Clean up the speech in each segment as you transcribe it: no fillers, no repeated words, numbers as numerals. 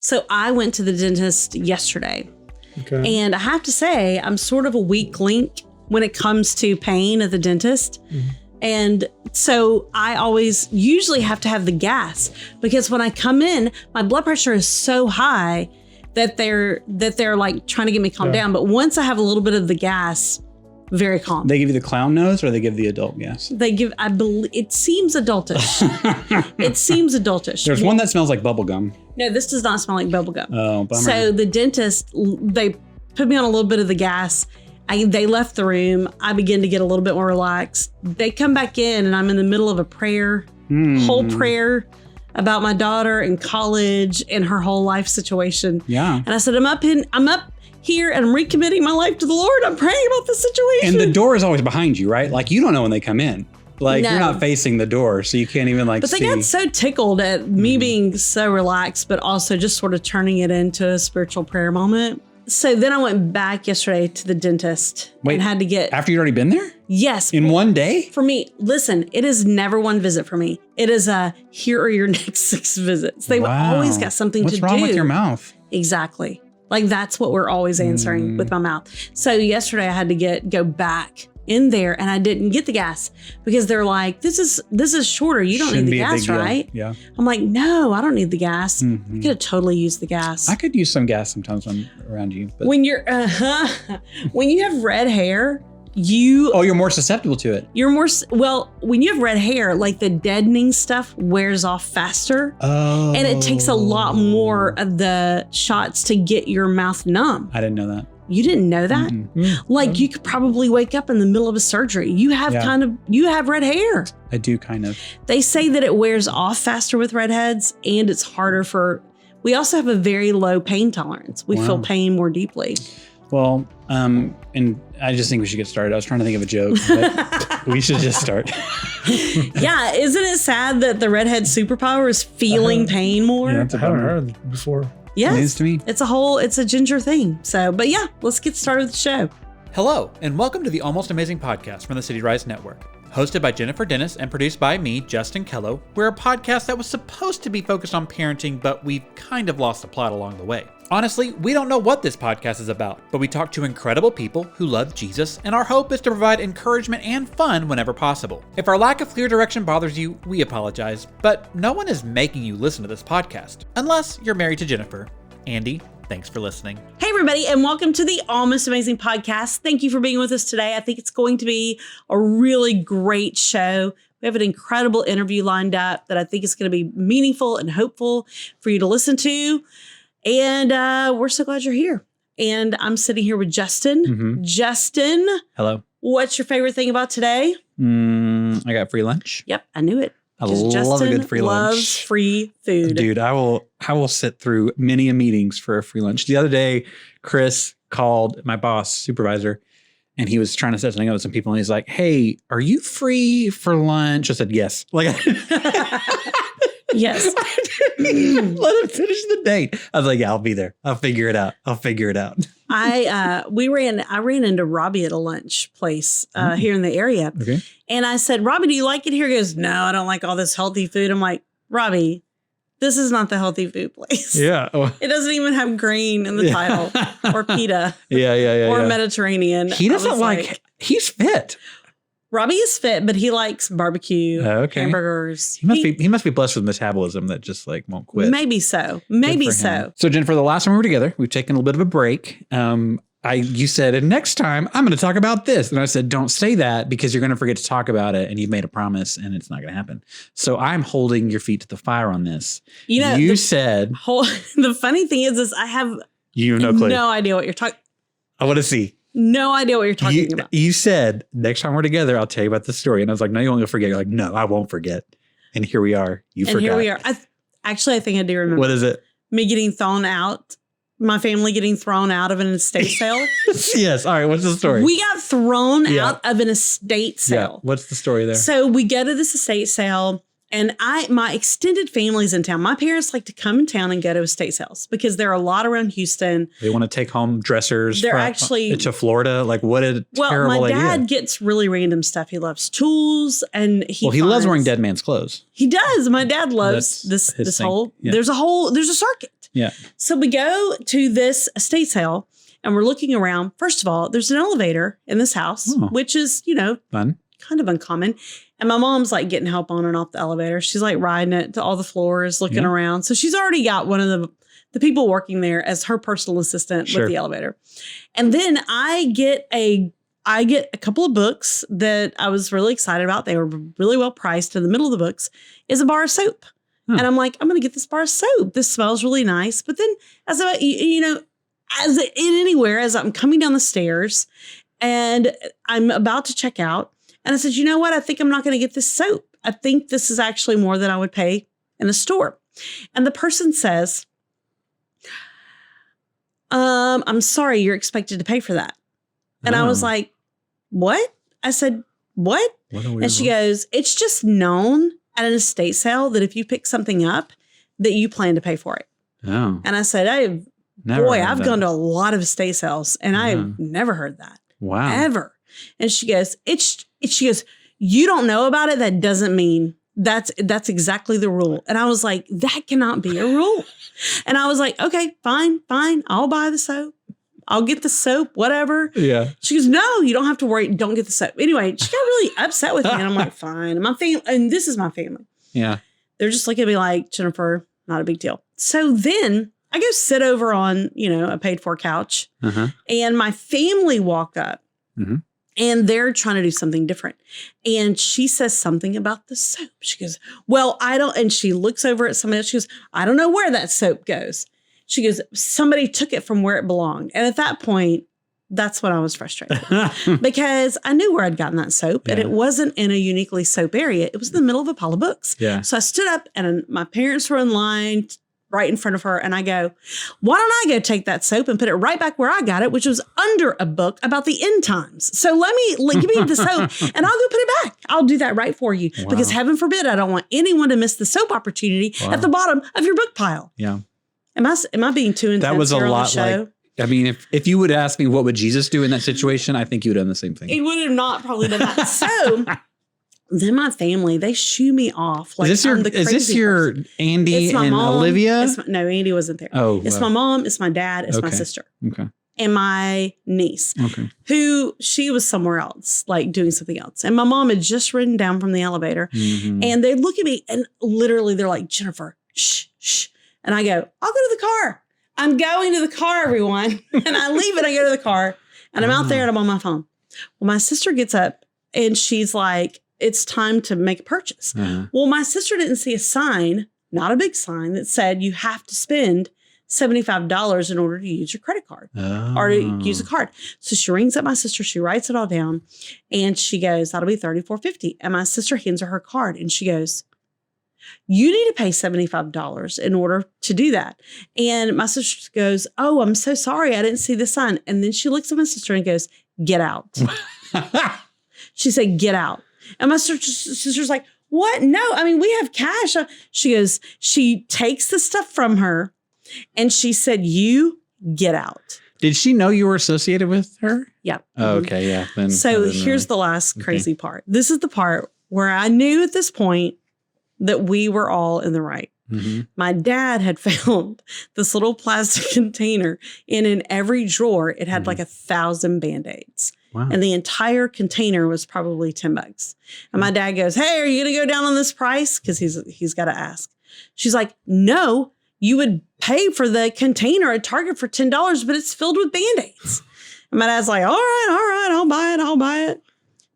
So I went to the dentist yesterday. Okay. And I have to say, I'm sort of a weak link when it comes to pain at the dentist. Mm-hmm. And so I usually have to have the gas because when I come in, my blood pressure is so high that they're like trying to get me calmed down. But once I have a little bit of the gas, very calm. They give you the clown nose or they give the adult gas? They give, I believe, it seems adultish. It seems adultish. There's one that smells like bubble gum. No, this does not smell like bubble gum. Oh, bummer. So the dentist, they put me on a little bit of the gas. They left the room. I begin to get a little bit more relaxed. They come back in and I'm in the middle of a prayer, whole prayer about my daughter in college and her whole life situation. Yeah. And I said, I'm up here and I'm recommitting my life to the Lord. I'm praying about this situation. And the door is always behind you, right? Like you don't know when they come in. Like you're not facing the door, so you can't even But they got so tickled at me being so relaxed, but also just sort of turning it into a spiritual prayer moment. So then I went back yesterday to the dentist and had to get... After you'd already been there? Yes. In one day? For me, listen, it is never one visit for me. It is here are your next 6 visits. They've always got something to do. What's wrong with your mouth? Exactly. Like that's what we're always answering with my mouth. So yesterday I had to go back in there and I didn't get the gas because they're like, this is shorter. You don't need the gas, right? Yeah. I'm like, no, I don't need the gas. I could have totally used the gas. I could use some gas sometimes when I'm around you. But. When you have red hair, you're more susceptible to it. When you have red hair, like the deadening stuff wears off faster. Oh. And it takes a lot more of the shots to get your mouth numb. I didn't know that. You didn't know that? Like you could probably wake up in the middle of a surgery. You have you have red hair. I do kind of. They say that it wears off faster with redheads and it's harder we also have a very low pain tolerance. We feel pain more deeply. Well, and I just think we should get started. I was trying to think of a joke, but we should just start. Yeah, isn't it sad that the redhead superpower is feeling pain more? Yeah, I haven't heard before. Yes, news to me. It's a ginger thing. So, but yeah, let's get started with the show. Hello, and welcome to the Almost Amazing Podcast from the City Rise Network. Hosted by Jennifer Dennis and produced by me, Justin Kello, we're a podcast that was supposed to be focused on parenting, but we've kind of lost the plot along the way. Honestly, we don't know what this podcast is about, but we talk to incredible people who love Jesus, and our hope is to provide encouragement and fun whenever possible. If our lack of clear direction bothers you, we apologize, but no one is making you listen to this podcast, unless you're married to Jennifer. Andy, thanks for listening. Hey, everybody, and welcome to the Almost Amazing Podcast. Thank you for being with us today. I think it's going to be a really great show. We have an incredible interview lined up that I think is going to be meaningful and hopeful for you to listen to. And we're so glad you're here. And I'm sitting here with Justin. Justin. Hello. What's your favorite thing about today? I got free lunch. Yep, I knew it. I love a good free lunch. Loves free food. Dude, I will sit through many meetings for a free lunch. The other day, Chris called my boss, supervisor, and he was trying to set something up with some people. And he's like, hey, are you free for lunch? I said, yes. Yes. Let him finish the date. I was like, yeah, I'll be there. I'll figure it out. I ran into Robbie at a lunch place here in the area. Okay. And I said, Robbie, do you like it here? He goes, no, I don't like all this healthy food. I'm like, Robbie, this is not the healthy food place. Yeah. It doesn't even have grain in the title or pita. Yeah. Or Mediterranean. He doesn't he's fit. Robbie is fit, but he likes barbecue, hamburgers. He must be blessed with metabolism that just won't quit. Maybe so. Maybe so. So Jennifer, the last time we were together, we've taken a little bit of a break. You said, and next time I'm going to talk about this. And I said, don't say that because you're going to forget to talk about it. And you've made a promise and it's not going to happen. So I'm holding your feet to the fire on this. You said. The funny thing is I have no clue. No idea what you're talking. I want to see. No idea what you're talking about. You said, next time we're together, I'll tell you about the story. And I was like, no, you won't forget. You're like, no, I won't forget. And here we are. You forgot. And here we are. I think I do remember. What is it? Me getting thrown out. My family getting thrown out of an estate sale. Yes. All right. What's the story? We got thrown out of an estate sale. Yeah. What's the story there? So we go to this estate sale. And my extended family's in town. My parents like to come in town and go to estate sales because there are a lot around Houston. They want to take home dressers to Florida. What a terrible idea. My dad gets really random stuff. He loves tools and he loves wearing dead man's clothes. He does. My dad loves this whole, there's a circuit. Yeah. So we go to this estate sale and we're looking around. First of all, there's an elevator in this house, which is, fun, kind of uncommon. And my mom's like getting help on and off the elevator. She's like riding it to all the floors, looking around. So she's already got one of the people working there as her personal assistant with the elevator. And then I get a couple of books that I was really excited about. They were really well priced. In the middle of the books is a bar of soap. And I'm like, I'm going to get this bar of soap. This smells really nice. But then as I'm coming down the stairs and I'm about to check out, and I said, you know what? I think I'm not going to get this soap. I think this is actually more than I would pay in a store. And the person says, I'm sorry, you're expected to pay for that. And I was like, what? I said, what? And she goes, it's just known at an estate sale that if you pick something up, that you plan to pay for it. Oh. And I said, I've gone to a lot of estate sales and I've never heard that. Wow. Ever. And she goes, you don't know about it. That doesn't mean that's exactly the rule. And I was like, that cannot be a rule. And I was like, okay, fine. I'll buy the soap. I'll get the soap, whatever. Yeah. She goes, no, you don't have to worry. Don't get the soap. Anyway, she got really upset with me. And I'm like, fine. My family, and this is my family. Yeah. They're just looking at me like, Jennifer, not a big deal. So then I go sit over on, a paid for couch. And my family walk up. And they're trying to do something different. And she says something about the soap. She goes, well, and she looks over at somebody else. She goes, I don't know where that soap goes. She goes, somebody took it from where it belonged. And at that point, that's when I was frustrated because I knew where I'd gotten that soap and it wasn't in a uniquely soap area. It was in the middle of a pile of books. Yeah. So I stood up and my parents were in line right in front of her. And I go, why don't I go take that soap and put it right back where I got it, which was under a book about the end times. So give me the soap and I'll go put it back. I'll do that right for you because heaven forbid, I don't want anyone to miss the soap opportunity at the bottom of your book pile. Yeah. Am I being too intense? That was a lot like, I mean, if you would ask me what would Jesus do in that situation, I think you would have done the same thing. He would have not probably done that. So then my family, they shoo me off. Like, is this your Andy and mom, Olivia? No, Andy wasn't there. Oh, it's my mom, it's my dad, it's my sister. Okay. And my niece, who she was somewhere else, like doing something else. And my mom had just ridden down from the elevator and they look at me and literally they're like, Jennifer, shh, shh. And I go, I'll go to the car. I'm going to the car, everyone. And I leave and I go to the car and I'm out there and I'm on my phone. Well, my sister gets up and she's like, it's time to make a purchase. Well, my sister didn't see a sign, not a big sign, that said you have to spend $75 in order to use your credit card or to use a card. So she rings up my sister. She writes it all down and she goes, that'll be $34.50. And my sister hands her card and she goes, you need to pay $75 in order to do that. And my sister goes, oh, I'm so sorry. I didn't see the sign. And then she looks at my sister and goes, get out. She said, get out. And my sister's like, what? No, I mean, we have cash. She goes, she takes the stuff from her and she said, you get out. Did she know you were associated with her? Yeah. Oh, okay. Yeah. Then so here's the last crazy part. This is the part where I knew at this point that we were all in the right. My dad had found this little plastic container and in every drawer, it had like 1,000 Band-Aids. Wow. And the entire container was probably $10. And my dad goes, hey, are you going to go down on this price? Because he's got to ask. She's like, no, you would pay for the container at Target for $10, but it's filled with Band-Aids. And my dad's like, all right, I'll buy it.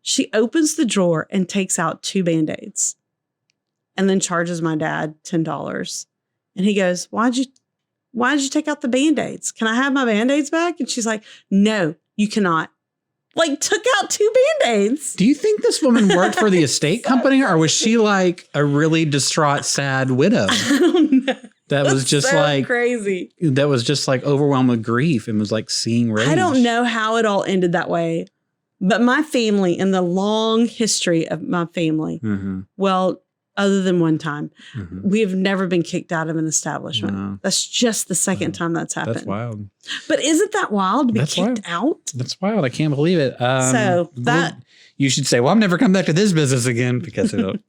She opens the drawer and takes out 2 Band-Aids and then charges my dad $10. And he goes, why'd you take out the Band-Aids? Can I have my Band-Aids back? And she's like, no, you cannot. Like, took out 2 Band-Aids. Do you think this woman worked for the estate company or was she like a really distraught, sad widow? I don't know. That was just so like crazy. That was just like overwhelmed with grief and was like seeing rage. I don't know how it all ended that way. But my family, in the long history of my family, well, other than one time, we have never been kicked out of an establishment. No. That's just the second time that's happened. That's wild. But isn't that wild to be kicked out? That's wild. I can't believe it. So that you should say, well, I'm never coming back to this business again because I don't.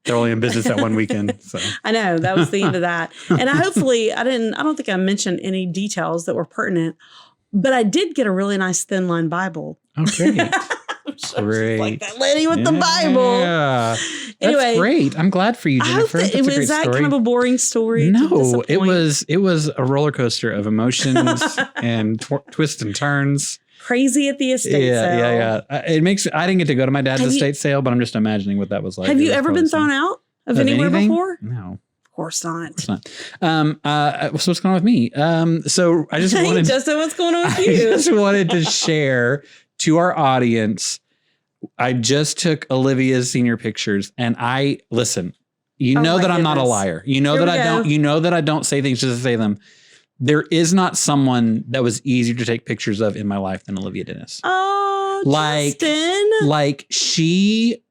They're only in business that one weekend. So I know that was the end of that. And I don't think I mentioned any details that were pertinent, but I did get a really nice thin line Bible. Okay. Great. Like that lady with the Bible. Yeah. Anyway, that's great. I'm glad for you, Jennifer. That's a great story. Kind of a boring story? No, it was a roller coaster of emotions and twists and turns. Crazy at the estate sale. Yeah. I didn't get to go to my dad's estate sale, but I'm just imagining what that was like. Have you ever been thrown out of anywhere anything? Before? No. Of course not. So what's going on with me? So I just wanted Justin, what's going on with you? I just wanted to share to our audience. I just took Olivia's senior pictures, and listen. You know that I'm not a liar. You know that I don't. You know that I don't say things just to say them. There is not someone that was easier to take pictures of in my life than Olivia Dennis. Oh, Justin. Like she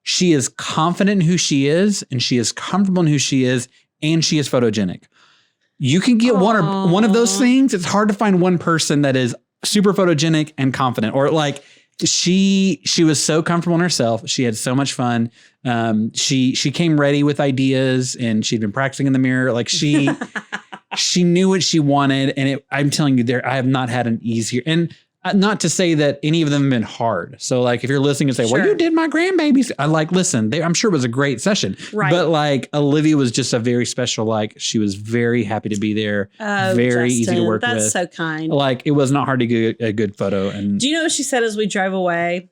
is confident in who she is, and she is comfortable in who she is, and she is photogenic. You can get one of those things. It's hard to find one person that is super photogenic and confident, or like she was so comfortable in herself. She had so much fun. She came ready with ideas, and she'd been practicing in the mirror. Like she knew what she wanted. And I'm telling you, I have not had an easier, and not to say that any of them have been hard. So like, if you're listening and say, well, you did my grandbabies. I listen, I'm sure it was a great session, right? But like Olivia was just a very special, like she was very happy to be there. Very easy to work with. That's so kind. Like it was not hard to get a good photo. And do you know what she said as we drove away?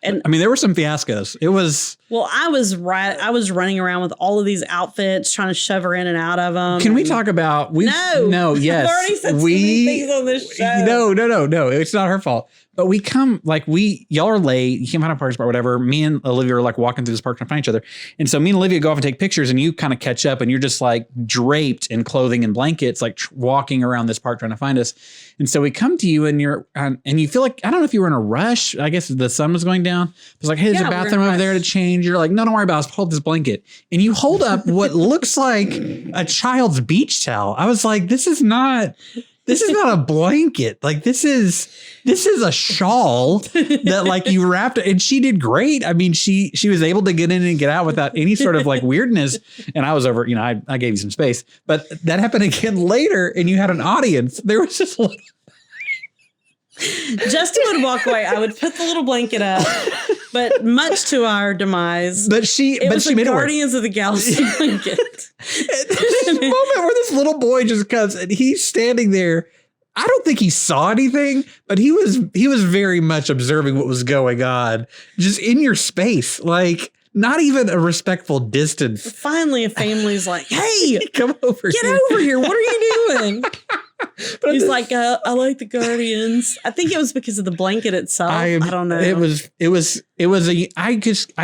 And I mean, there were some fiascos. It was. Well, I was running around with all of these outfits, trying to shove her in and out of them. Can we talk about? No. Yes. I've already said so many things on this show. No. It's not her fault. But y'all are late. You can't find a parking spot, whatever. Me and Olivia are like walking through this park trying to find each other. And so me and Olivia go off and take pictures, and you kind of catch up, and you're just like draped in clothing and blankets, like walking around this park trying to find us. And so we come to you, and you feel like, I don't know if you were in a rush. I guess the sun was going down. It was like, hey, there's a bathroom over there to change. You're like, no, don't worry about it. I'll hold this blanket. And you hold up what looks like a child's beach towel. I was like, this is not a blanket. Like this is a shawl that like you wrapped, and she did great. I mean, she was able to get in and get out without any sort of like weirdness. And I was over, I gave you some space, but that happened again later, and you had an audience. There was just like Justin would walk away. I would put the little blanket up, but much to our demise. But she made Guardians of the Galaxy blanket. There's this moment where this little boy just comes, and he's standing there. I don't think he saw anything, but he was very much observing what was going on, just in your space, like not even a respectful distance. Finally, a family's like, "Hey, come over! Get over here! What are you doing?" But he's like, I like the Guardians. I think it was because of the blanket itself. I don't know. I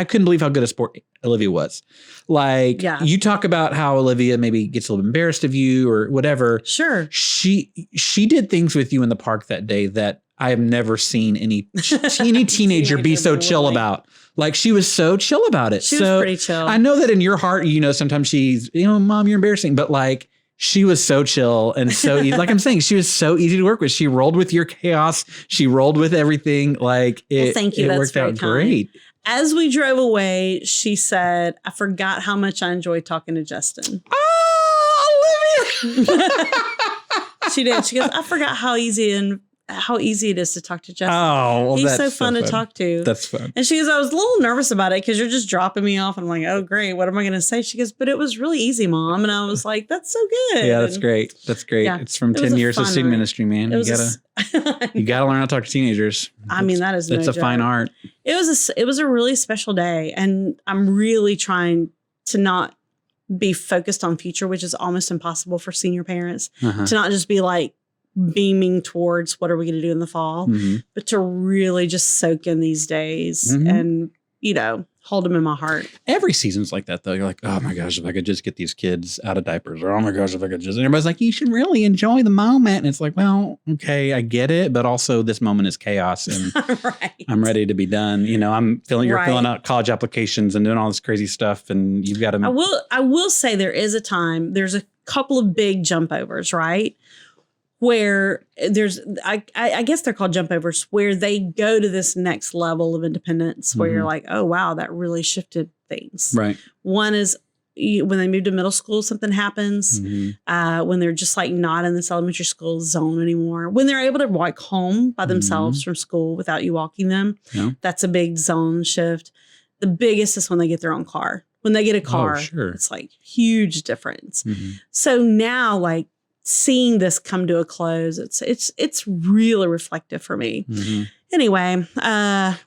couldn't believe how good a sport Olivia was. Like, you talk about how Olivia maybe gets a little embarrassed of you or whatever. Sure. She did things with you in the park that day that I have never seen any teenager be so chill about. Like, she was so chill about it. She was pretty chill. I know that in your heart, sometimes she's, Mom, you're embarrassing. But like, she was so chill and so easy. Like I'm saying, she was so easy to work with. She rolled with your chaos. She rolled with everything. Like thank you. It worked out great. As we drove away, she said, I forgot how much I enjoyed talking to Justin. Oh, Olivia. She did. She goes, I forgot how easy it is to talk to Justin. Oh, well, he's so fun to talk to. That's fun. And she goes, I was a little nervous about it because you're just dropping me off. And I'm like, oh, great. What am I going to say? She goes, but it was really easy, Mom. And I was like, that's so good. Yeah, that's great. That's great. Yeah, it's from 10 years of student ministry, man. You gotta learn how to talk to teenagers. I mean, that is it's a fine art. It was a really special day. And I'm really trying to not be focused on future, which is almost impossible for senior parents, to not just be like, beaming towards what are we going to do in the fall, but to really just soak in these days and, hold them in my heart. Every season's like that, though. You're like, oh my gosh, if I could just get these kids out of diapers, or oh my gosh, if I could just, and everybody's like, you should really enjoy the moment. And it's like, well, okay, I get it. But also this moment is chaos and I'm ready to be done. I'm filling out college applications and doing all this crazy stuff. And you've got to, I will say there's a couple of big jump overs, right? Where there's, I guess they're called jump overs, where they go to this next level of independence where you're like, oh, wow, that really shifted things. Right. One is when they move to middle school, something happens. When they're just like not in this elementary school zone anymore. When they're able to walk home by themselves from school without you walking them, that's a big zone shift. The biggest is when they get their own car. When they get a car, it's like huge difference. So now, like seeing this come to a close, it's really reflective for me. Anyway,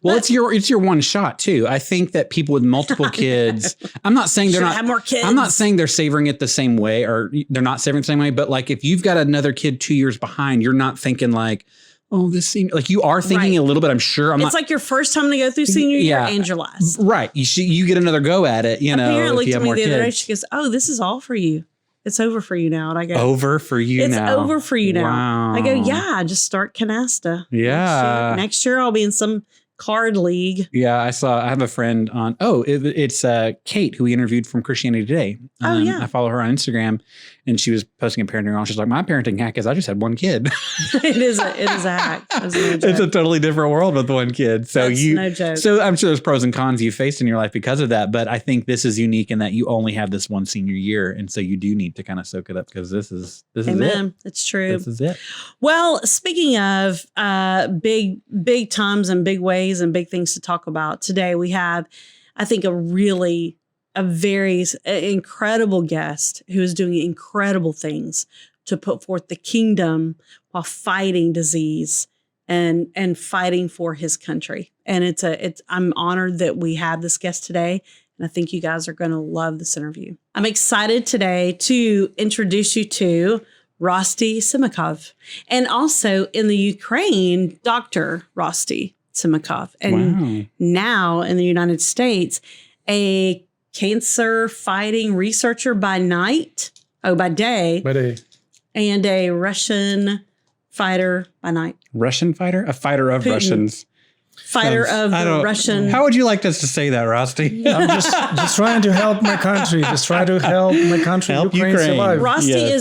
it's your one shot too. I think that people with multiple kids, I'm not saying they're not have more kids. I'm not saying they're savoring it the same way, or they're not savoring it the same way. But like, if you've got another kid 2 years behind, you're not thinking like, oh, this seems like you are thinking a little bit. I'm sure. It's like your first time to go through senior year and your last. Right. You get another go at it. You know, Apparently, if you have to me more the other day, kids. she goes, "Oh, this is all for you. It's over for you now." And I go, "Over for you it's now. It's over for you now." Wow. I go, "Yeah, just start Canasta. Yeah. Next year I'll be in some card league." Yeah, I have a friend on. It's Kate, who we interviewed from Christianity Today. I follow her on Instagram, and she was posting a parenting hack. She's like, my parenting hack is I just had one kid. It is a hack. It's a totally different world with one kid. So That's no joke. So I'm sure there's pros and cons you faced in your life because of that. But I think this is unique in that you only have this one senior year, and so you do need to kind of soak it up because this is Amen. it. It's true. This is it. Well, speaking of big times and big ways and big things to talk about today, we have, I think, a very incredible guest who is doing incredible things to put forth the kingdom while fighting disease and fighting for his country. And I'm honored that we have this guest today. And I think you guys are going to love this interview. I'm excited today to introduce you to Rosty Semikov, and also in the Ukraine, Dr. Rosty Semikov. And now in the United States, a cancer fighting researcher by day, and a Russian fighter by night. Russian fighter? A fighter of Putin. Russians. Fighter of the Russian. How would you like us to say that, Rusty? I'm just trying to help my country. Just try to help my country. Help Ukraine Ukraine. survive. Rosty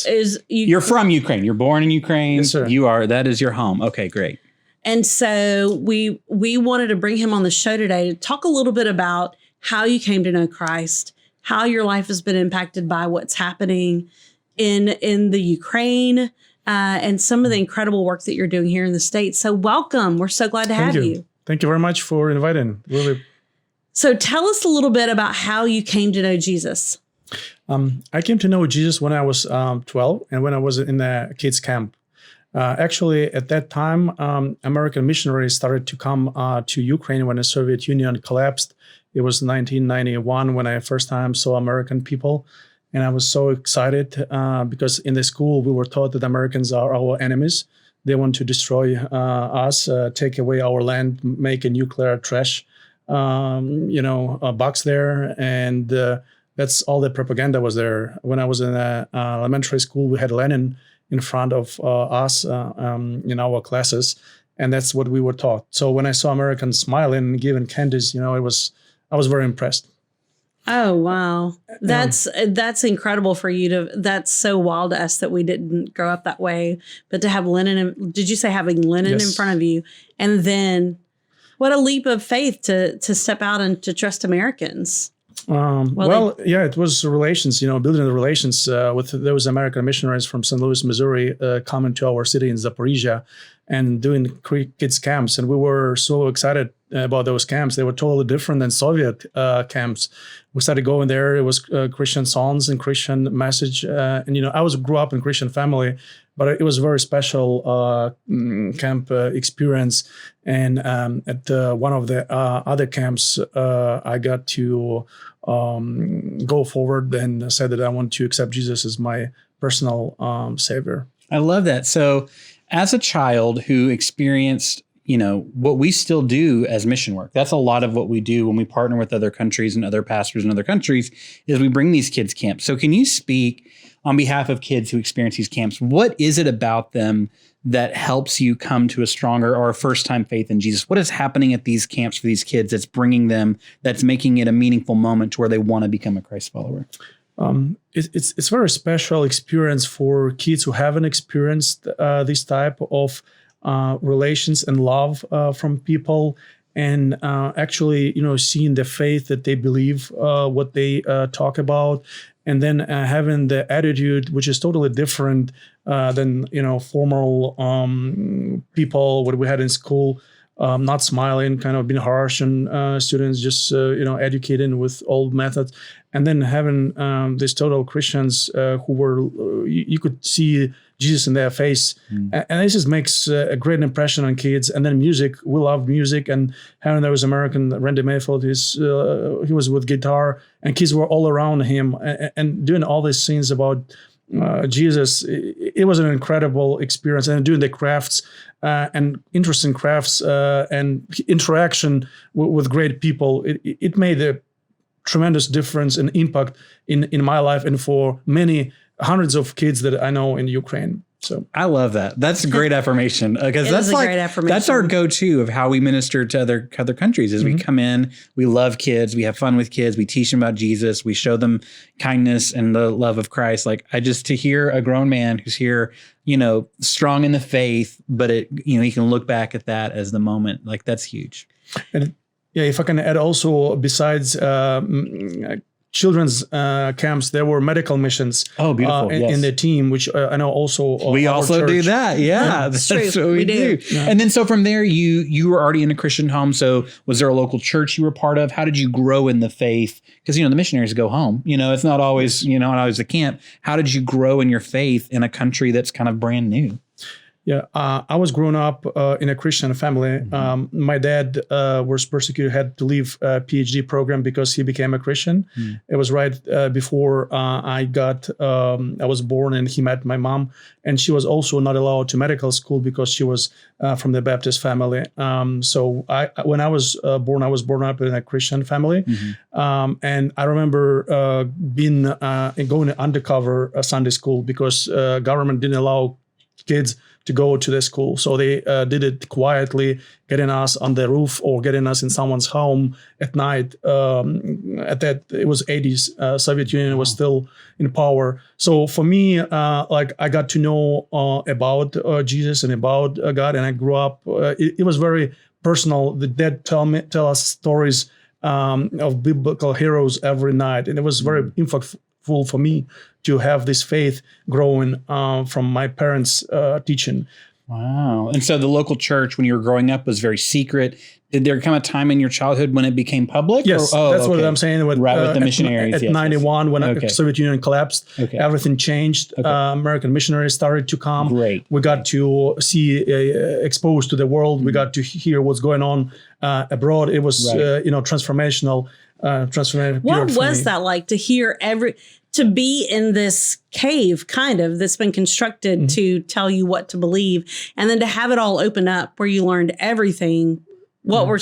is You're from Ukraine. You're born in Ukraine. Yes, sir. That is your home. Okay, great. And so we wanted to bring him on the show today to talk a little bit about how you came to know Christ, how your life has been impacted by what's happening in the Ukraine, and some of the incredible work that you're doing here in the States. So welcome. We're so glad to have you. Thank you very much for inviting. Really. So tell us a little bit about how you came to know Jesus. I came to know Jesus when I was 12 and when I was in the kids camp. Actually, at that time, American missionaries started to come to Ukraine when the Soviet Union collapsed. It was 1991 when I first time saw American people. And I was so excited because in the school, we were taught that Americans are our enemies. They want to destroy us, take away our land, make a nuclear trash, box there. And that's all the propaganda was there. When I was in elementary school, we had Lenin in front of us in our classes. And that's what we were taught. So when I saw Americans smiling and giving candies, I was very impressed. Oh, wow. That's incredible for you that's so wild to us that we didn't grow up that way, but to have Lenin, did you say having Lenin in front of you? And then what a leap of faith to step out and to trust Americans. It was relations, building the relations with those American missionaries from St. Louis, Missouri, coming to our city in Zaporizhia and doing kids camps. And we were so excited about those camps. They were totally different than Soviet camps. We started going there. It was Christian songs and Christian message. I grew up in Christian family, but it was a very special camp experience. And at one of the other camps, I got to go forward and said that I want to accept Jesus as my personal savior. I love that. So as a child who experienced, what we still do as mission work, that's a lot of what we do when we partner with other countries and other pastors in other countries, is we bring these kids camps. So can you speak on behalf of kids who experience these camps? What is it about them that helps you come to a stronger or a first-time faith in Jesus? What is happening at these camps for these kids that's making it a meaningful moment to where they want to become a Christ follower? It's a very special experience for kids who haven't experienced this type of relations and love from people. and actually, seeing the faith that they believe, what they talk about, and then having the attitude, which is totally different than formal people what we had in school, not smiling, kind of being harsh on students, just educating with old methods, and then having these total Christians who were you could see Jesus in their face, and this just makes a great impression on kids. And then music, we love music, and having those American Randy Mayfield, he was with guitar, and kids were all around him, and doing all these scenes about Jesus. It was an incredible experience, and doing the crafts and interesting crafts and interaction with great people. It made a tremendous difference and impact in my life and for many hundreds of kids that I know in Ukraine. So I love that. That's a great affirmation, because that's like, that's our go-to of how we minister to other countries is we come in, we love kids, we have fun with kids, we teach them about Jesus, we show them kindness and the love of Christ. Like to hear a grown man who's here, strong in the faith, but he can look back at that as the moment, like that's huge. And yeah, if I can add also, besides children's camps, there were medical missions. Oh, beautiful! In the team, which I know also we also do that. Yeah, that's what we do. Yeah. And then so from there, you were already in a Christian home. So was there a local church you were part of? How did you grow in the faith? Because the missionaries go home. It's not always not always the camp. How did you grow in your faith in a country that's kind of brand new? Yeah, I was grown up in a Christian family. My dad was persecuted, had to leave a PhD program because he became a Christian. It was right before I was born, and he met my mom. And she was also not allowed to medical school because she was from the Baptist family. So when I was born up in a Christian family. And I remember going undercover Sunday school because government didn't allow kids to go to the school. So they did it quietly, getting us on the roof or getting us in someone's home at night. It was 80s. Soviet Union was still in power. So for me, I got to know about Jesus and about God, and I grew up. It was very personal. The dead tell us stories of biblical heroes every night, and it was very impactful for me to have this faith growing from my parents' teaching. Wow. And so the local church, when you were growing up, was very secret. Did there come a time in your childhood when it became public? Yes, that's what I'm saying. With the missionaries. At 91, when the Soviet Union collapsed, everything changed. American missionaries started to come. Great. We got to see, exposed to the world. We got to hear what's going on abroad. It was, transformational. What was that like to hear to be in this cave kind of that's been constructed to tell you what to believe, and then to have it all open up where you learned everything? What were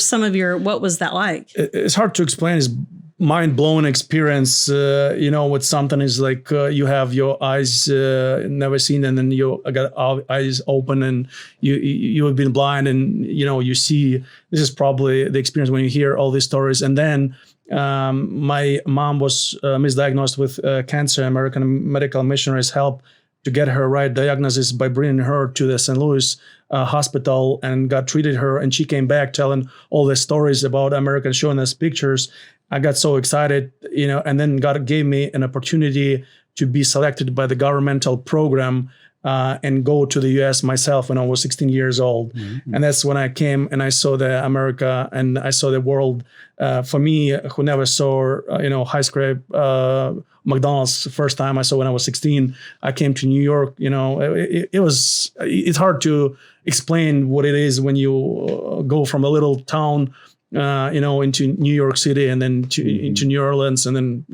what was that like? It's hard to explain. It's mind-blowing experience. With something is like you have your eyes never seen, and then you got eyes open, and you have been blind, and you see. This is probably the experience when you hear all these stories. And then my mom was misdiagnosed with cancer. American medical missionaries helped to get her right diagnosis by bringing her to the St. Louis hospital and got treated her. And she came back telling all the stories about Americans, showing us pictures. I got so excited, and then God gave me an opportunity to be selected by the governmental program and go to the U.S. myself when I was 16 years old. And that's when I came and I saw the America and I saw the world. For me, who never saw, high scrape McDonald's the first time I saw when I was 16, I came to New York. It's hard to explain what it is when you go from a little town, into New York City, and then into New Orleans, and then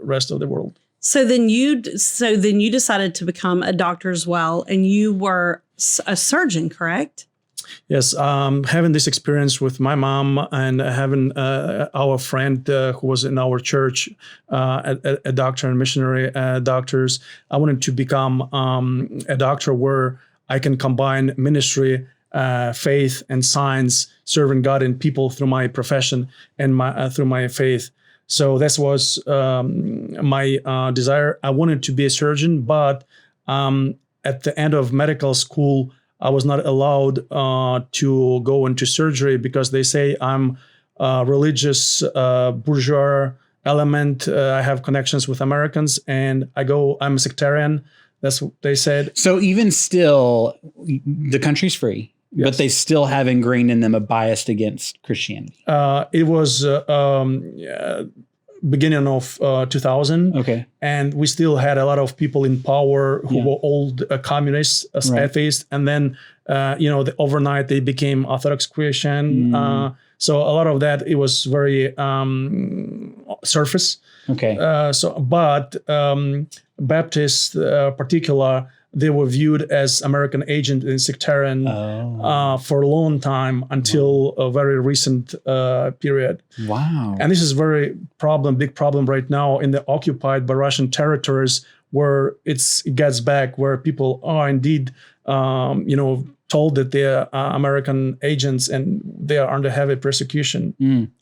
rest of the world. So then you decided to become a doctor as well, and you were a surgeon, correct? Yes, having this experience with my mom and having our friend who was in our church, a doctor and missionary doctors, I wanted to become a doctor where I can combine ministry, faith, and science, serving God and people through my profession and through my faith. So this was my desire. I wanted to be a surgeon, but at the end of medical school, I was not allowed to go into surgery because they say I'm a religious bourgeois element. I have connections with Americans, and I'm a sectarian. That's what they said. So even still, the country's free, but they still have ingrained in them a bias against Christianity. It was beginning of 2000. Okay. And we still had a lot of people in power who were old communists, atheists. And then, overnight they became Orthodox Christian. So a lot of that, it was very surface. Okay. But Baptists, particular, they were viewed as American agent and sectarian for a long time until a very recent period. Wow. And this is big problem right now in the occupied by Russian territories, where it gets back, where people are indeed, told that they're American agents and they are under heavy persecution.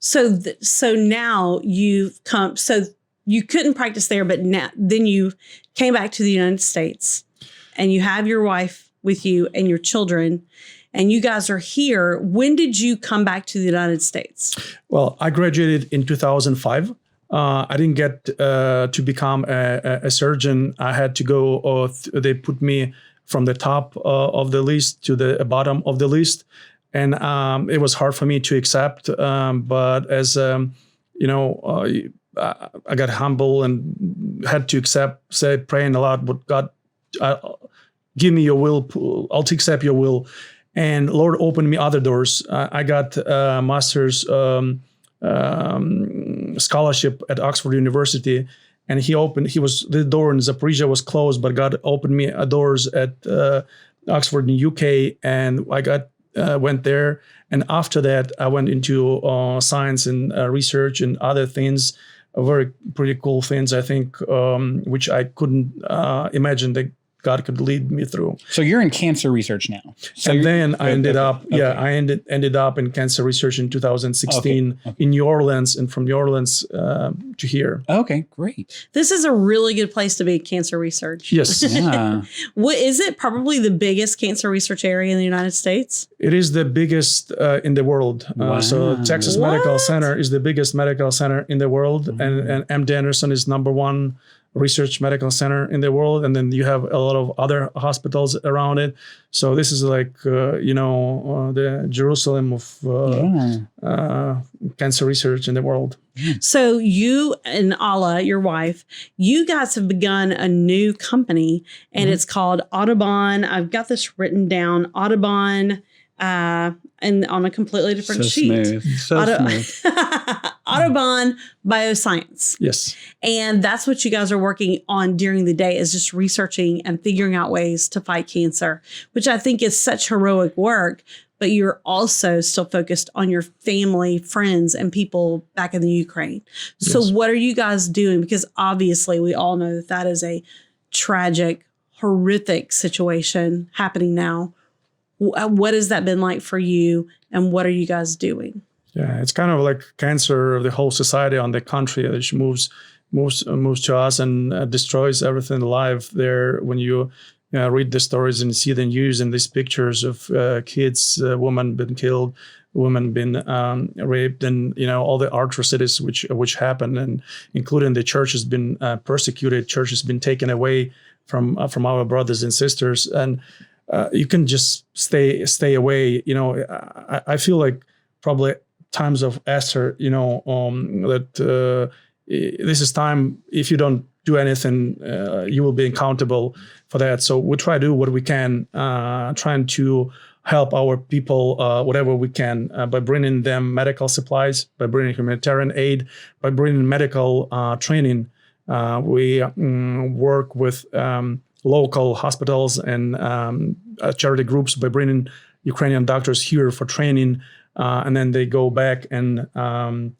So now you've come. So you couldn't practice there, but then you came back to the United States, and you have your wife with you and your children, and you guys are here. When did you come back to the United States? Well, I graduated in 2005. I didn't get to become a surgeon. I had to go. They put me from the top of the list to the bottom of the list, and it was hard for me to accept. But as I got humble and had to praying a lot, but God, give me your will, I'll accept your will. And Lord opened me other doors. I got a master's scholarship at Oxford University, and the door in Zaporizhia was closed, but God opened me doors at Oxford in UK, and I went there. And after that, I went into science and research and other things, pretty cool things, I think, which I couldn't imagine that God could lead me through. So you're in cancer research now. And then I ended up in cancer research in 2016 in New Orleans, and from New Orleans to here. Okay, great. This is a really good place to be cancer research. Yes. Yeah. Is it probably the biggest cancer research area in the United States? It is the biggest in the world. Wow. So Texas Medical Center is the biggest medical center in the world, and MD Anderson is number one research medical center in the world, and then you have a lot of other hospitals around it. So this is like the Jerusalem of cancer research in the world. So you and Alla, your wife, you guys have begun a new company, and it's called Audubon. I've got this written down, Audubon, and on a completely different sheet. Smooth. Audubon Bioscience. Yes. And that's what you guys are working on during the day, is just researching and figuring out ways to fight cancer, which I think is such heroic work. But you're also still focused on your family, friends, and people back in the Ukraine. So what are you guys doing? Because obviously we all know that is a tragic, horrific situation happening now. What has that been like for you, and what are you guys doing? Yeah, it's kind of like cancer of the whole society on the country, which moves to us and destroys everything alive there. When you read the stories and see the news and these pictures of kids, women been killed, women been raped, and all the atrocities which happen, and including the church has been persecuted, church has been taken away from our brothers and sisters, and you can just stay away. I feel like probably times of Esther, that this is time, if you don't do anything, you will be accountable for that. So we try to do what we can, trying to help our people whatever we can, by bringing them medical supplies, by bringing humanitarian aid, by bringing medical training. We work with local hospitals and charity groups by bringing Ukrainian doctors here for training. And then they go back and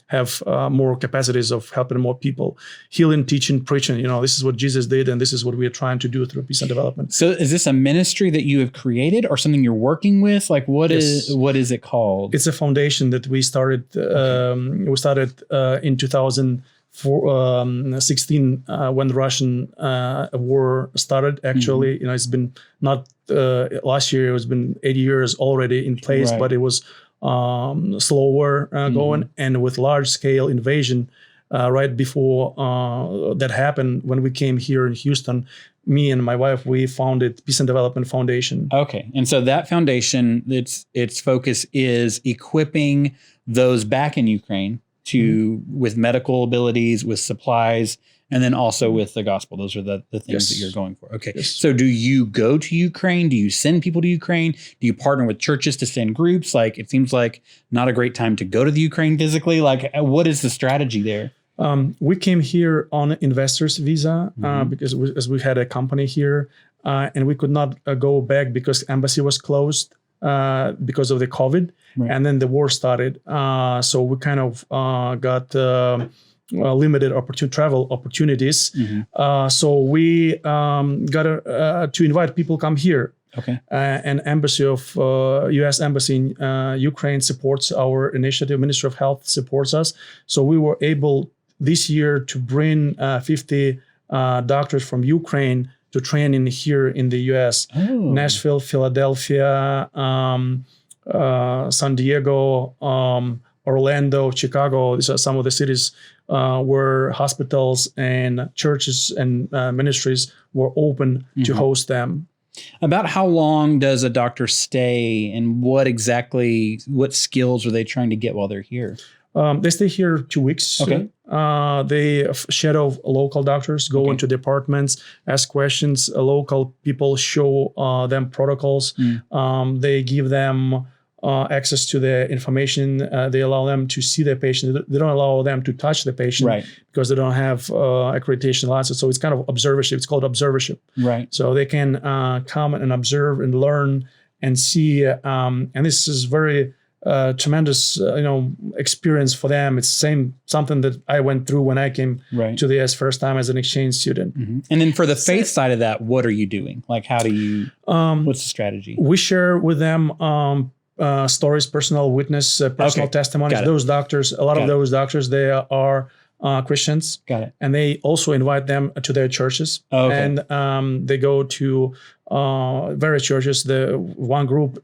have more capacities of helping more people. Healing, teaching, preaching. This is what Jesus did, and this is what we are trying to do through peace and development. So is this a ministry that you have created, or something you're working with? Like, what is it called? It's a foundation that we started. We started in 2005 16 when the Russian war started. Actually, it's been not last year. It's been 80 years already in place, but it was slower going, and with large scale invasion right before that happened. When we came here in Houston, me and my wife, we founded Peace and Development Foundation. Okay, and so that foundation, its focus is equipping those back in Ukraine with medical abilities, with supplies, and then also with the gospel. Those are the things that you're going for. Okay. Yes. So do you go to Ukraine? Do you send people to Ukraine? Do you partner with churches to send groups? Like, it seems like not a great time to go to the Ukraine physically. Like, what is the strategy there? We came here on an investor's visa because we had a company here, and we could not go back because embassy was closed because of the COVID. Right. And then the war started. So we kind of got limited travel opportunities. So we got to invite people come here. Okay. An embassy of U.S. Embassy in Ukraine supports our initiative. Ministry of Health supports us. So we were able this year to bring 50 doctors from Ukraine to train here in the U.S. Nashville, Philadelphia, San Diego, Orlando, Chicago. These are some of the cities where hospitals and churches and ministries were open to host them. About how long does a doctor stay, and what skills are they trying to get while they're here? They stay here 2 weeks. Okay. They shadow local doctors, go into departments, ask questions. Local people show them protocols. They give them access to the information. They allow them to see the patient. They don't allow them to touch the patient because they don't have accreditation license. So it's kind of observership. It's called observership. Right. So they can come and observe and learn and see. And this is very tremendous, experience for them. It's something that I went through when I came to the US first time as an exchange student. And then for the faith side of that, what are you doing? Like, how do you? What's the strategy? We share with them stories, personal witness, personal testimonies. Those doctors, a lot of those doctors, they are Christians. Got it. And they also invite them to their churches. And they go to various churches. The one group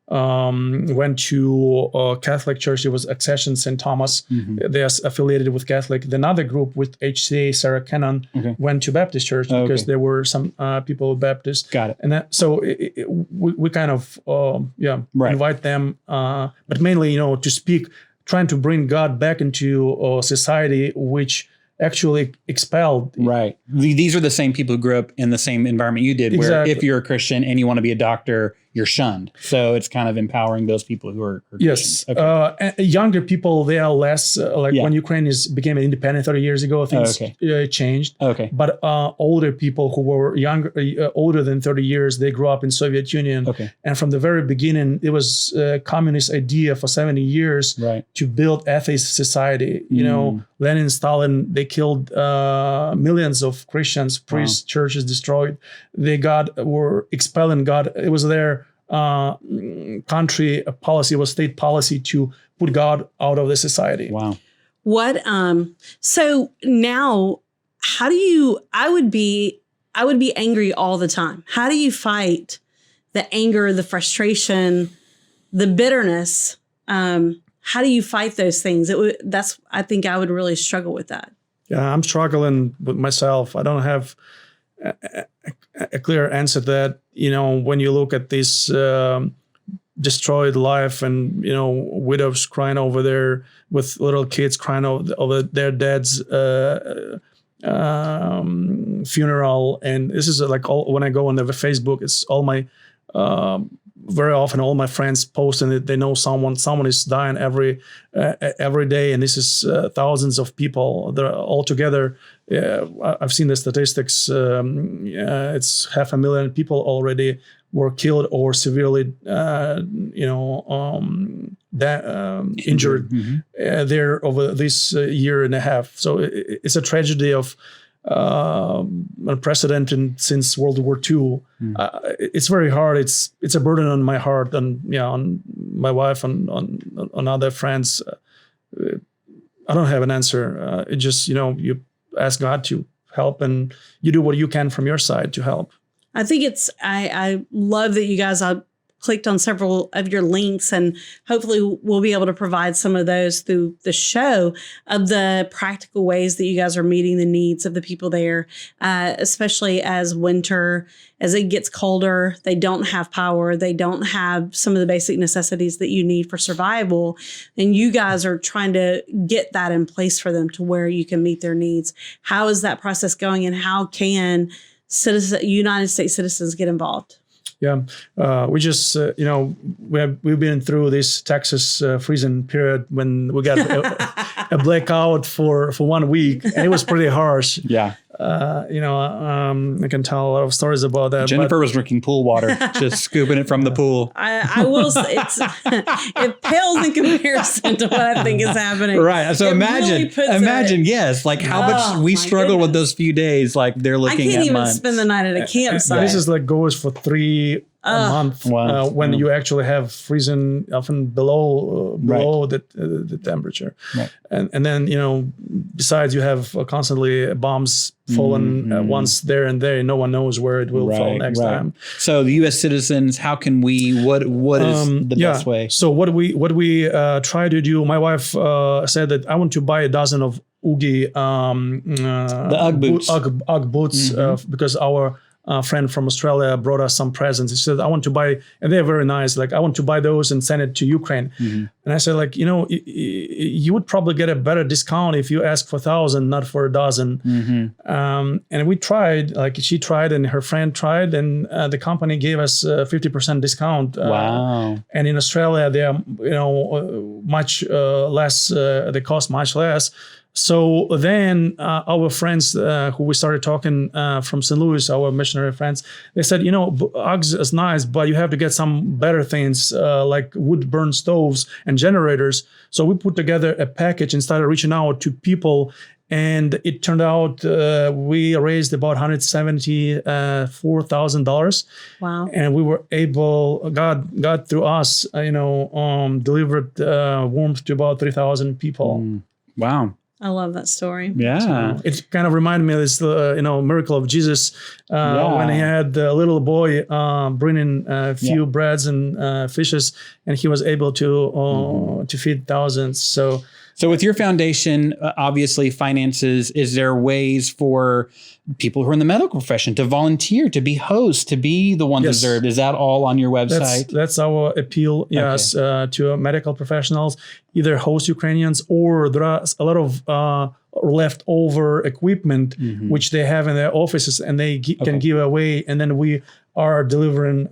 went to a Catholic church. It was Accession St. Thomas. They are affiliated with Catholic. Another group with HCA Sarah Cannon went to Baptist church because there were some people Baptist. Got it. And so we kind of invite them, but mainly to speak, trying to bring God back into society, which actually expelled. Right. These are the same people who grew up in the same environment you did, where if you're a Christian and you want to be a doctor, you're shunned. So it's kind of empowering those people who are Christians. Yes. And younger people, they are less when Ukraine became independent 30 years ago, things changed. Okay. But older people who were older than 30 years, they grew up in Soviet Union. Okay. And from the very beginning, it was a communist idea for 70 years to build atheist society. Lenin, Stalin, they killed millions of Christians, priests, churches destroyed. They were expelling God. It was their country policy, was state policy to put God out of the society. Wow. What so now how do you I would be angry all the time. How do you fight the anger, the frustration, the bitterness? How do you fight those things? I think I would really struggle with that. Yeah, I'm struggling with myself. I don't have a clear answer to that. When you look at this destroyed life and, widows crying over there with little kids crying over their dad's funeral. And this is when I go on the Facebook, it's all my, very often all my friends post and they know someone is dying every day. And this is thousands of people. They're all together. I've seen the statistics. It's 500,000 people already were killed or severely, injured there over this year and a half. So it's a tragedy of unprecedented since World War II. It's very hard. It's a burden on my heart and on my wife and on other friends. I don't have an answer. It just, you ask God to help, and you do what you can from your side to help. I think I love that you guys clicked on several of your links, and hopefully we'll be able to provide some of those through the show of the practical ways that you guys are meeting the needs of the people there, especially as it gets colder, they don't have power, they don't have some of the basic necessities that you need for survival. And you guys are trying to get that in place for them to where you can meet their needs. How is that process going, and how can United States citizens get involved? Yeah, we just, we've been through this Texas freezing period when we got a blackout for 1 week, and it was pretty harsh. Yeah. I can tell a lot of stories about that. Jennifer was drinking pool water, just scooping it from the pool. I will say it pales in comparison to what I think is happening. Right. So imagine, yes, like how much we struggled with those few days. Like they're looking at months. I can't even spend the night at a campsite. This is like goes for 3 a month when you actually have freezing often below the temperature. Right. And then, besides you have constantly bombs fallen once there and there. No one knows where it will fall next time. So the U.S. citizens, how can we, what is the best way? So what we try to do, my wife said that I want to buy a dozen of Oogie, the Ugg boots, Ugg boots because our friend from Australia brought us some presents. He said, I want to buy, and they're very nice. Like, I want to buy those and send it to Ukraine. And I said, like, you would probably get a better discount if you ask for 1,000, not for a dozen. And we tried, like she tried and her friend tried, and the company gave us a 50% discount. Wow. And in Australia, they are, much less, they cost much less. So then our friends who we started talking from St. Louis, our missionary friends, they said, Uggs is nice, but you have to get some better things like wood burn stoves and generators. So we put together a package and started reaching out to people. And it turned out we raised about $174,000. Wow. And we were able, God through us, delivered warmth to about 3,000 people. Wow. I love that story. Yeah. So it kind of reminded me of this, miracle of Jesus when he had the little boy bringing a few breads and fishes, and he was able to feed thousands. So with your foundation, obviously finances, is there ways for people who are in the medical profession to volunteer, to be hosts, to be the ones observed? Is that all on your website? That's our appeal, yes, to medical professionals, either host Ukrainians, or there are a lot of leftover equipment which they have in their offices, and they can give away, and then we are delivering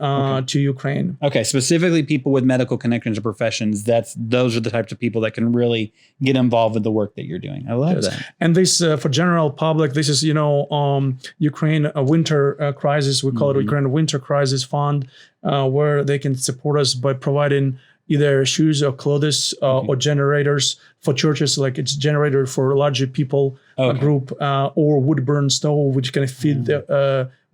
to Ukraine. Okay, specifically people with medical connections or professions, those are the types of people that can really get involved with the work that you're doing. I love that. And this, for general public, this is, Ukraine winter crisis. We call it Ukraine Winter Crisis Fund, where they can support us by providing either shoes or clothes or generators for churches, like it's generator for a larger people group, or wood burn stove, which can feed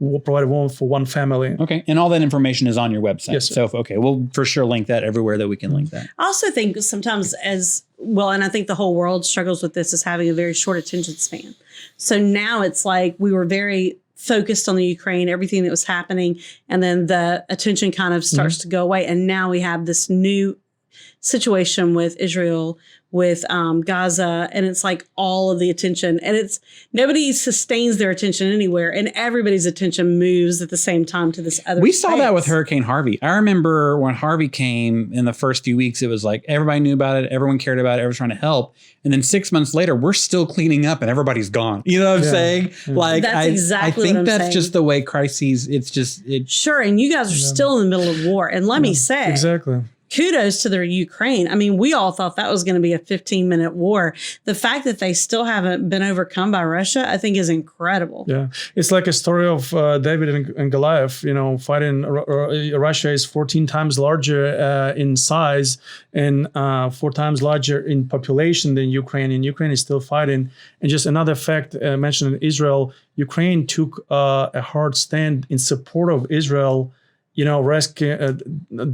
we'll provide one for one family. Okay. And all that information is on your website. Yes, sir. So, we'll for sure link that everywhere that we can link that. I also think sometimes and I think the whole world struggles with this, is having a very short attention span. So now it's like we were very focused on the Ukraine, everything that was happening, and then the attention kind of starts to go away. And now we have this new situation with Israel, with Gaza, and it's like all of the attention, and nobody sustains their attention anywhere, and everybody's attention moves at the same time to this other We saw that with Hurricane Harvey. I remember when Harvey came in the first few weeks, it was like everybody knew about it, everyone cared about it, everyone's trying to help. And then 6 months later, we're still cleaning up and everybody's gone. You know what I'm saying? Like, that's exactly I think what I'm that's saying. Just the way crises, Sure, and you guys are still in the middle of war. And let me say, exactly. Kudos to the Ukraine. I mean, we all thought that was going to be a 15-minute war. The fact that they still haven't been overcome by Russia, I think, is incredible. Yeah, it's like a story of David and Goliath. Fighting. Russia is 14 times larger in size and 4 times larger in population than Ukraine. And Ukraine is still fighting. And just another fact mentioned in Israel, Ukraine took a hard stand in support of Israel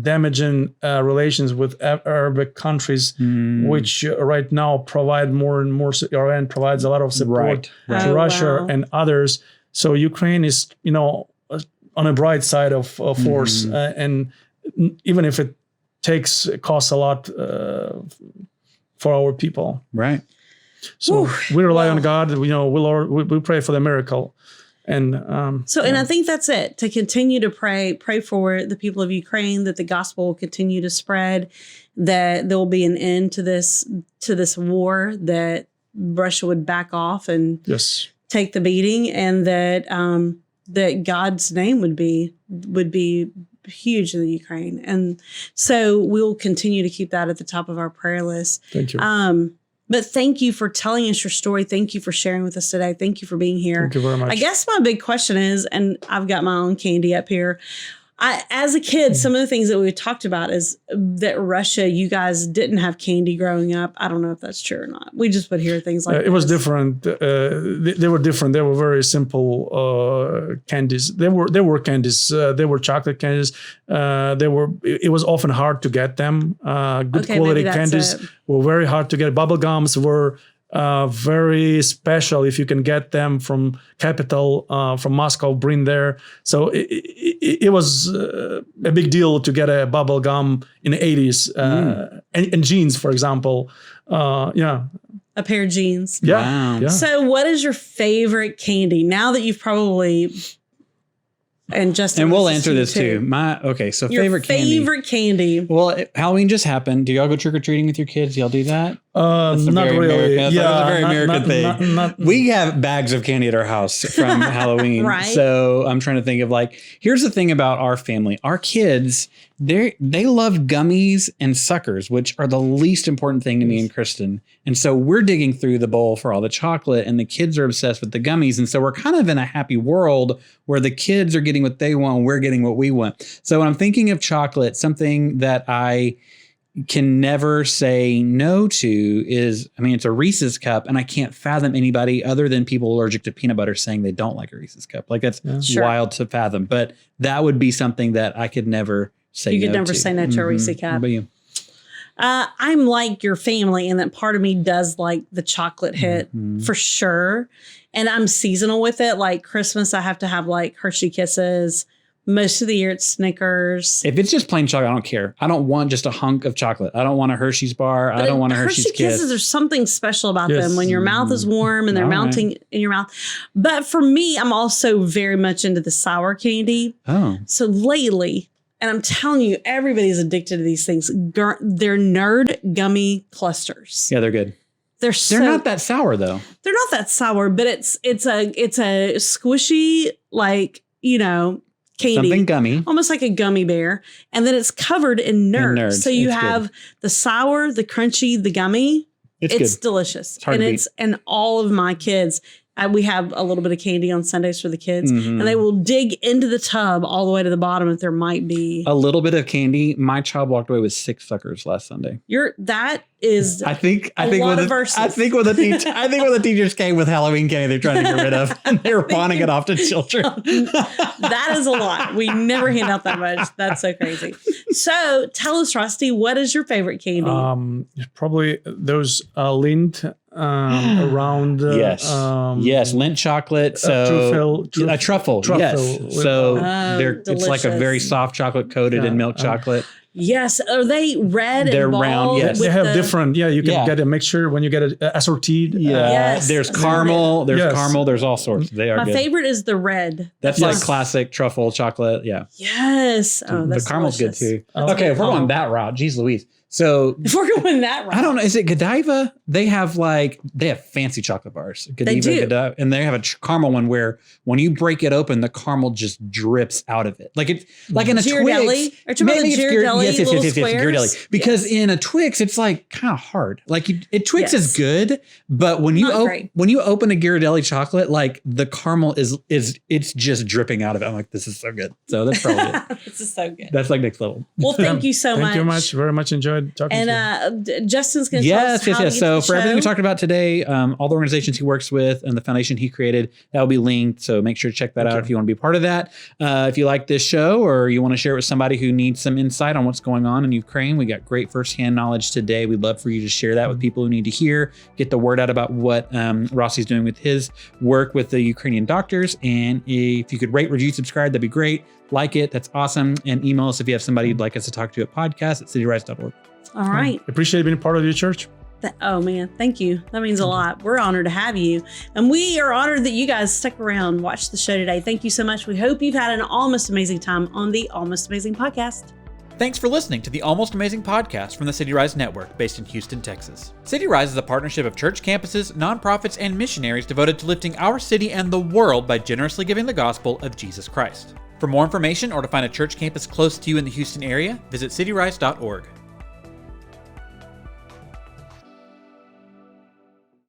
damaging relations with Arabic countries, which right now provide more and more. Iran provides a lot of support to Russia and others. So Ukraine is, on a bright side of force, and even if it costs a lot for our people, right? So we rely on God. We pray for the miracle. And and I think that's it, to continue to pray for the people of Ukraine, that the gospel will continue to spread, that there will be an end to this war, that Russia would back off and take the beating, and that that God's name would be huge in the Ukraine. And so we'll continue to keep that at the top of our prayer list. Thank you. But thank you for telling us your story. Thank you for sharing with us today. Thank you for being here. Thank you very much. I guess my big question is, and I've got my own candy up here. As a kid, some of the things that we talked about is that Russia, you guys didn't have candy growing up. I don't know if that's true or not. We just would hear things like it was different. They were different. They were very simple candies. They were candies. They were chocolate candies. It was often hard to get them. Good quality candies were very hard to get. Bubble gums were very special if you can get them from capital, from Moscow, bring there. So it was a big deal to get a bubble gum in the 80s, and jeans, for example. A pair of jeans. Yeah. Wow. So what is your favorite candy now that you've probably, and Justin, and we'll answer this too. So your favorite candy. Well, Halloween just happened. Do y'all go trick or treating with your kids? Do y'all do that? Not really. That's a very American thing. We have bags of candy at our house from Halloween. Right. So I'm trying to think of here's the thing about our family. Our kids, they love gummies and suckers, which are the least important thing to me and Kristen. And so we're digging through the bowl for all the chocolate, and the kids are obsessed with the gummies. And so we're kind of in a happy world where the kids are getting what they want and we're getting what we want. So when I'm thinking of chocolate, something that I can never say no to is, it's a Reese's cup, and I can't fathom anybody other than people allergic to peanut butter saying they don't like a Reese's cup. That's wild to fathom, but that would be something that I could never say no to. You could never say no to a Reese's cup. What about you? I'm like your family in that part of me does like the chocolate hit for sure. And I'm seasonal with it. Like Christmas, I have to have Hershey Kisses. Most of the year it's Snickers. If it's just plain chocolate, I don't care. I don't want just a hunk of chocolate. I don't want a Hershey's bar. I don't want a Hershey's Kiss. Kisses, there's something special about them when your mouth is warm and they're melting in your mouth. But for me, I'm also very much into the sour candy. Oh. So lately, and I'm telling you, everybody's addicted to these things. They're Nerd gummy clusters. Yeah, they're good. They're not that sour though. They're not that sour, but it's a squishy, candy. Something gummy. Almost like a gummy bear. And then it's covered in nerds. So you have the sour, the crunchy, the gummy. It's delicious. And all of my kids, we have a little bit of candy on Sundays for the kids, and they will dig into the tub all the way to the bottom if there might be a little bit of candy. My child walked away with 6 suckers last Sunday. I think when the teachers came with Halloween candy they're trying to get rid of, and they were pawning it off to children. That is a lot. We never hand out that much. That's so crazy. So tell us, Rosty, what is your favorite candy? Probably those Lindt around. Yes, Lindt chocolate. So truffle. Yes. So it's like a very soft chocolate coated in milk chocolate. Yes. Are they red? They're and round. Yes. They have different. Yeah, you can get a mixture when you get it assorted. Yeah. Yes. There's caramel. There's caramel. There's all sorts. They are. My good. favorite is the red. That's like classic truffle chocolate. Yeah. Yes. Oh, that's the caramel's delicious. good too. Okay, if we're going that route, geez Louise. So if we're going that route, I don't know. Is it Godiva? They have fancy chocolate bars. Godiva, they do. Godiva, and they have a caramel one where when you break it open, the caramel just drips out of it. Like it's like in a Ghirardelli? Twix. Maybe it's Ghirardelli. Yes, Ghirardelli. Because in a Twix, it's like kind of hard. Like Twix is good, but when you open a Ghirardelli chocolate, like the caramel it's just dripping out of it. I'm like, this is so good. So that's probably it. This is so good. That's like next level. Well, thank you so much. Thank you very much. Enjoyed enjoyed talking to you. And Justin's going to tell us how to get to So the for everything we show. talked about today, all the organizations he works with and the foundation he created, that will be linked. So make sure to check that out if you want to be part of that. If you like this show or you want to share it with somebody who needs some insight on what's going on in Ukraine, we got great firsthand knowledge today. We'd love for you to share that with people who need to hear, get the word out about what Rosty's doing with his work with the Ukrainian doctors. And if you could rate, review, subscribe, that'd be great. Like it. That's awesome. And email us if you have somebody you'd like us to talk to at podcast@cityrise.org. All right. Appreciate being part of your church. Oh man, thank you. That means a lot. We're honored to have you. And we are honored that you guys stuck around, watched the show today. Thank you so much. We hope you've had an almost amazing time on the Almost Amazing Podcast. Thanks for listening to the Almost Amazing Podcast from the City Rise Network based in Houston, Texas. City Rise is a partnership of church campuses, nonprofits, and missionaries devoted to lifting our city and the world by generously giving the gospel of Jesus Christ. For more information or to find a church campus close to you in the Houston area, visit cityrise.org.